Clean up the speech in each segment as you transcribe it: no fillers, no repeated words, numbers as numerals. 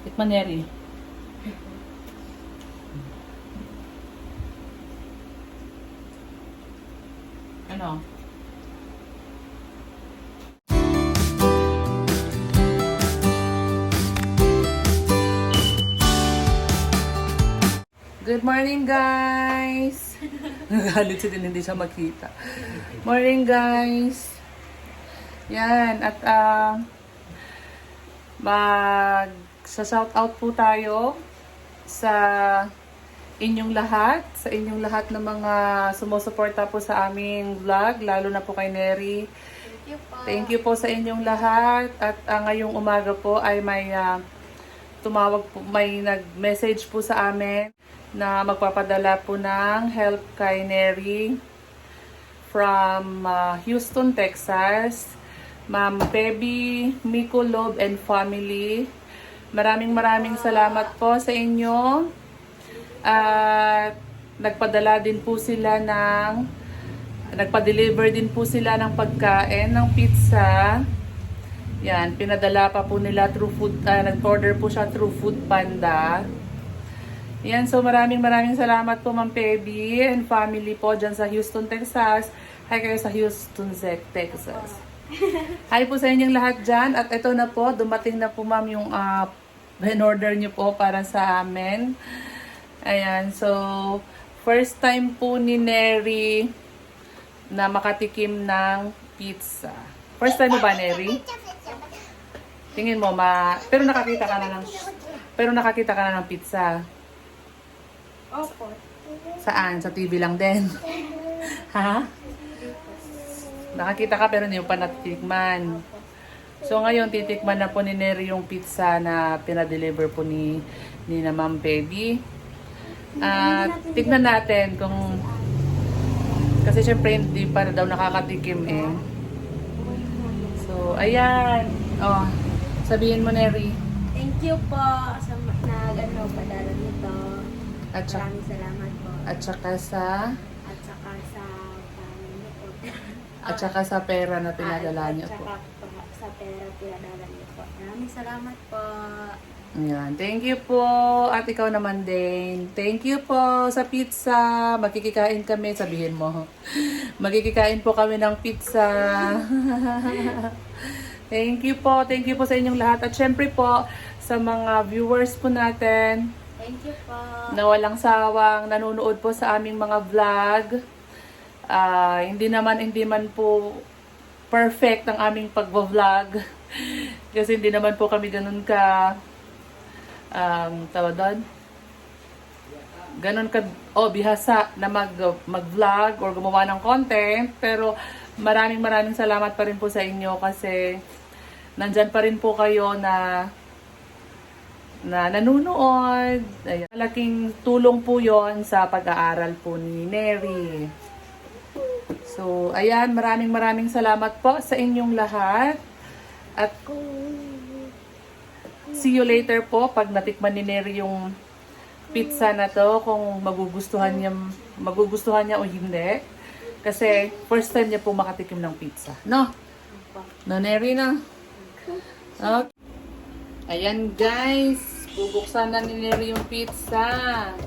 Tikman, Neri. Ano? Good morning, guys! Nagalit siya din, hindi siya makita. Morning, guys! Yan, at mag-shout out po tayo sa inyong lahat ng mga sumusuporta po sa aming vlog, lalo na po kay Neri. Thank you po. Thank you po sa inyong lahat. At ngayong umaga po ay may tumawag po, may nag-message po sa amin na magpapadala po ng help kay Neri from Houston, Texas. Ma'am Pebi, Miko Love and Family. Maraming salamat po sa inyo. At nagpadala din po sila nagpa-deliver din po sila ng pagkain, ng pizza. Yan, pinadala pa po nila through food, nag-order po siya through Food Panda. Yan, so maraming salamat po Ma'am Pebi and family po dyan sa Houston, Texas. Hi kayo sa Houston, Texas. Hi po sa inyong lahat dyan. At ito na po, dumating na po ma'am yung in-order nyo po para sa amin. Ayan, so first time po ni Neri na makatikim ng pizza. First time mo ba, Neri? Tingin mo, pero nakakita ka na ng pizza. Opo. Saan? Sa TV lang din. Ha? Nakakita ka pero hindi mo pa natitikman. So ngayon titikman na po ni Neri yung pizza na pinadeliver po ni na Ma'am Pebi. Tignan natin kung kasi syempre hindi pa daw nakakatikim eh. So ayan. Oh, sabihin mo Neri. Thank you po sa padala nito. At saka, Maraming salamat po. at saka sa family po. at saka sa pera na pinadala niyo At po. saka sa pera pinadala niyo po. Maraming salamat po. Ayan. Thank you po. At ikaw naman din. Thank you po sa pizza. Magkikikain kami. Sabihin mo. Magkikikain po kami ng pizza. Thank you po. Thank you po sa inyong lahat. At syempre po, sa mga viewers po natin Thank you po. na walang sawang nanonood po sa aming mga vlog. Hindi man po perfect ang aming pag-vlog. Kasi hindi naman po kami ganun ka tawag doon? Ganun ka bihasa na mag-vlog or gumawa ng content, pero maraming salamat pa rin po sa inyo kasi nandyan pa rin po kayo na nanonood. Ayan. Malaking tulong po yon sa pag-aaral po ni Neri. So, ayan, maraming salamat po sa inyong lahat. At see you later po pag natikman ni Neri yung pizza na to, kung magugustuhan niya o hindi. Kasi first time niya po makatikim ng pizza. No? No, Neri, no? Okay. Ayan guys, bubuksan na ni Neri yung pizza.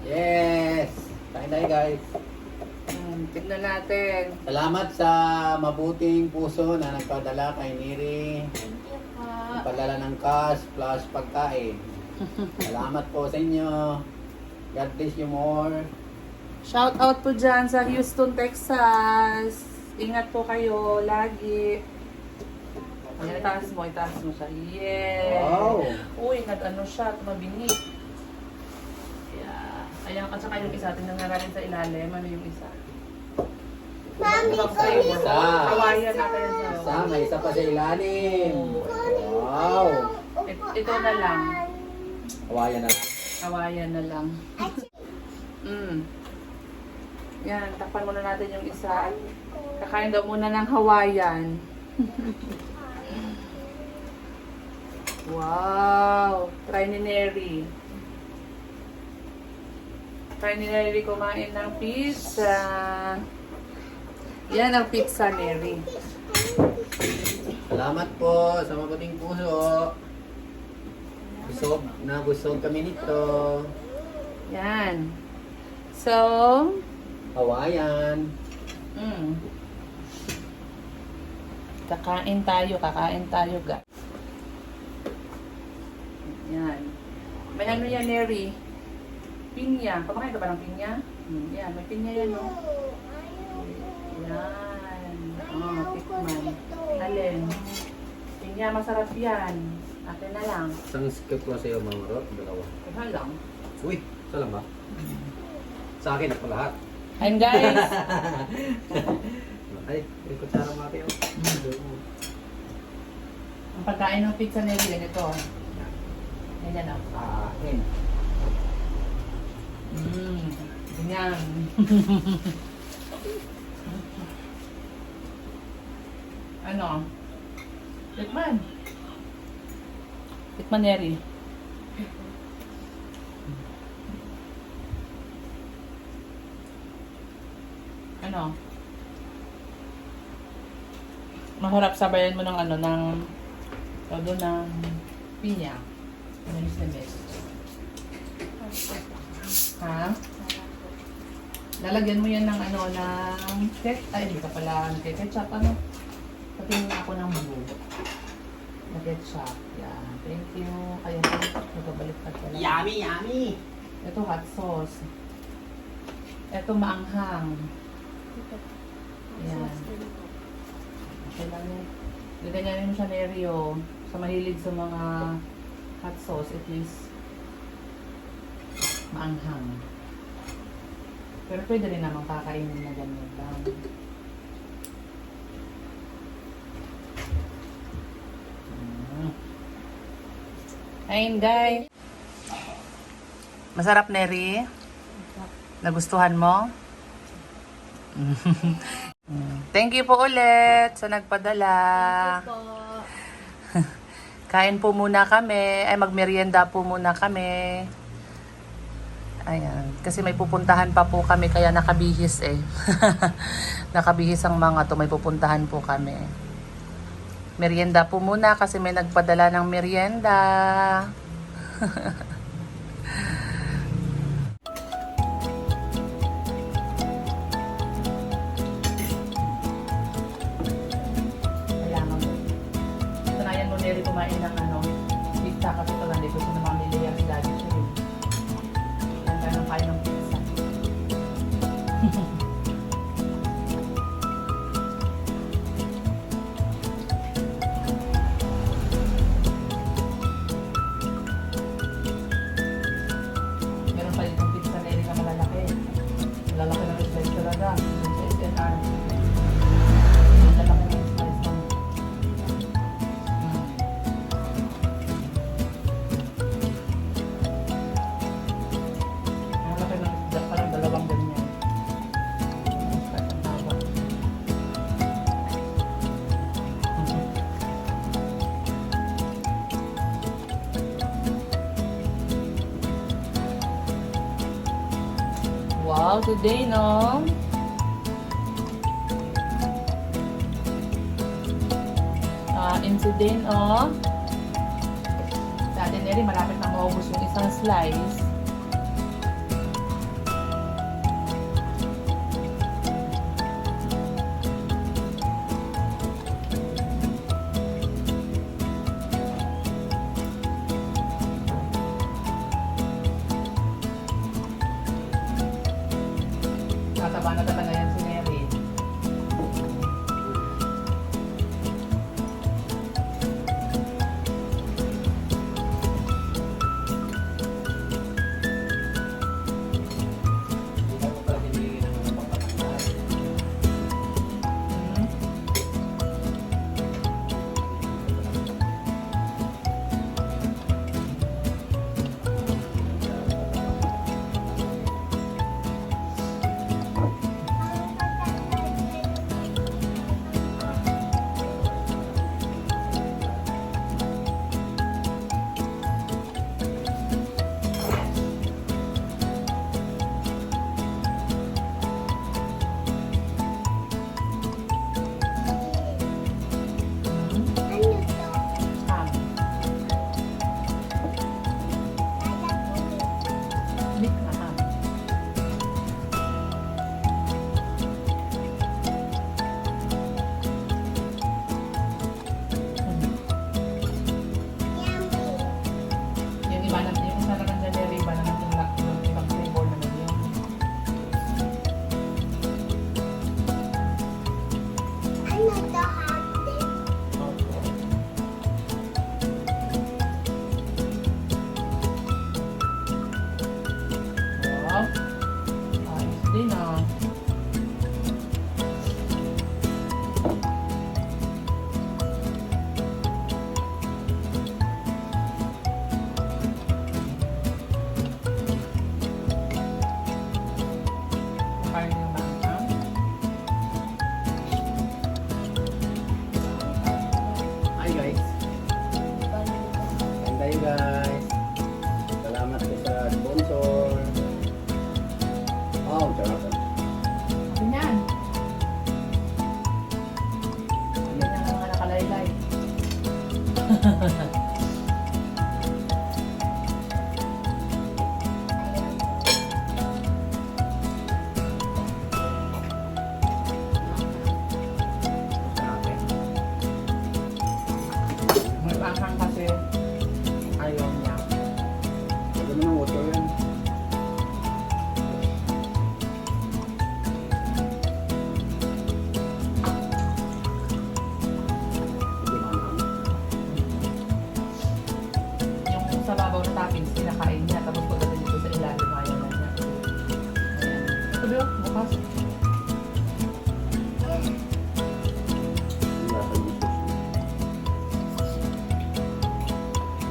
Yes! Kain tayo guys. Tignan natin. Salamat sa mabuting puso na nagpadala kay Neri. Thank you po. Nagpadala ng cash plus pagkain. Salamat po sa inyo. God bless you more. Shout out po dyan sa Houston, Texas. Ingat po kayo lagi. Ayan, itaas mo siya. Yeah. Wow! Uy, nag-ano siya, tumabingi. Yeah. Ayan, at saka yung isa, tingnan nga natin sa ilalim. Ano yung isa? Mami, Isa. Kawayan na kayo Isa, may isa pa sa ilalim. Wow! Ito na lang. Kawayan na. Kawayan na lang. Yan, takpan muna natin yung isa. Kakain daw muna ng Hawaiian. Wow! Try ni Neri. Try ni Neri kumain ng pizza. Yan ang pizza, Neri. Salamat po sa mabuting puso. Nabusog kami nito. Yan. So, Hawaiian. kakain tayo, guys. Yan. May ano yan, Neri? Pinya. Kumakain ka ba ng pinya? Yan, may pinya yan, no? Yan. Tikman. Alin? Pinya, masarap yan. Akin na lang. Isang skip ko sa'yo, Mama Rot. Dalawa. Kaya lang. Uy, isa lang ba? Sa akin ako lahat. Ayan, guys. Ay, may kutsara mga kayo. Ang pagkain ng pizza Neri, ganito. Ganyan, oh. Akin. Ganyan. Ano? Tikman. Tikman, Neri. Ano? Masarap sabayan mo ng ano, ng todo ng pinya. Manis na best. Ha? Lalagyan mo yan ng ano, ng hindi ka pala ketchup, ano? Patingin ako ng blue. Na ketchup. Yan. Thank you. Ayan, nagabalik ka pala. Yummy, yummy! Ito hot sauce. Ito maanghang. Yan. Okay lang yun. Gaganyanin mo siya, Nerio. Sa mahilig sa mga hot sauce, at least maanghang. Pero pwede rin naman kakainin na ganyan lang. Ayun, guys. Masarap, Neri. Nagustuhan mo? Thank you po ulit sa nagpadala. Po. Kain po muna kami. Ay, magmerienda po muna kami. Ayan. Kasi may pupuntahan pa po kami, kaya nakabihis eh. Nakabihis ang mga to. May pupuntahan po kami. Merienda po muna kasi may nagpadala ng merienda. Kailangan mo. Sanayan mo, Neri, kumain ng ano, pizza kasi ito lang. Gusto na mamili yan si Daddy siya rin. Yan tayo ng kain ng pizza. Meron pa itong pizza, Neri, na malalaki. Malalaki na slice talaga. Yung sa SNR. Malalaki na slice ng malaki ng isda, parang dalawang ganyan. Ang haba. Wow, today, no? Incident, oh. Dati Neri, malapit na maubos yung isang slice. Tataba na talaga yan si Neri. kayo guys. Salamat po sa sponsor. Oh, sarap. Ganyan. Ganyan ang mga nakalaylay. May panghang kasi ayaw niya. Lagyan mo ng water yan. Hindi manang. Yung sa babaw na toppings, kinakain niya. Tapos pagdating dito sa ilalim, ayaw na niya. Ayan. Ito ba yun? Bukas. Lasang gusto.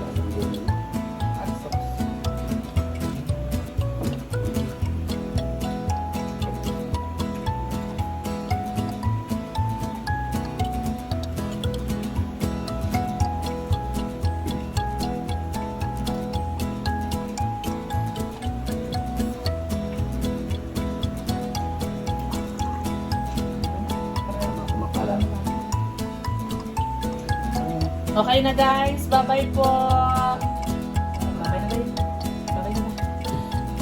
Lasang gusto. At sauce. Kumakalat. Okay na guys, bye-bye po. Bye-bye na guys. Bye-bye na.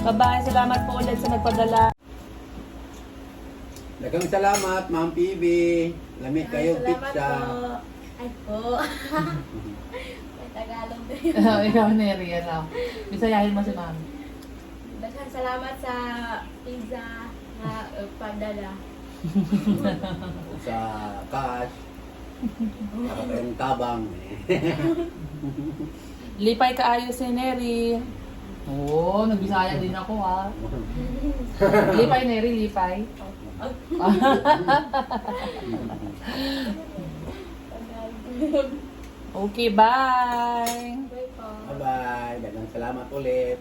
Bye-bye, salamat po ulit sa nagpadala. Dagang salamat, Ma'am PB. Lamig kayo Salamat pizza. po. Ay po. May Tagalog din. Ikaw, Neri, ano. Bisayahin mo si Mami. Daghang salamat sa pizza na padala. Sa cash. Para kayong tabang. Lipay kaayo si Neri. Oo, nagbisaya din ako ha. Lipay, Neri, lipay. Tagalog. Okay, bye! Bye po. Bye-bye. Dagang salamat ulit.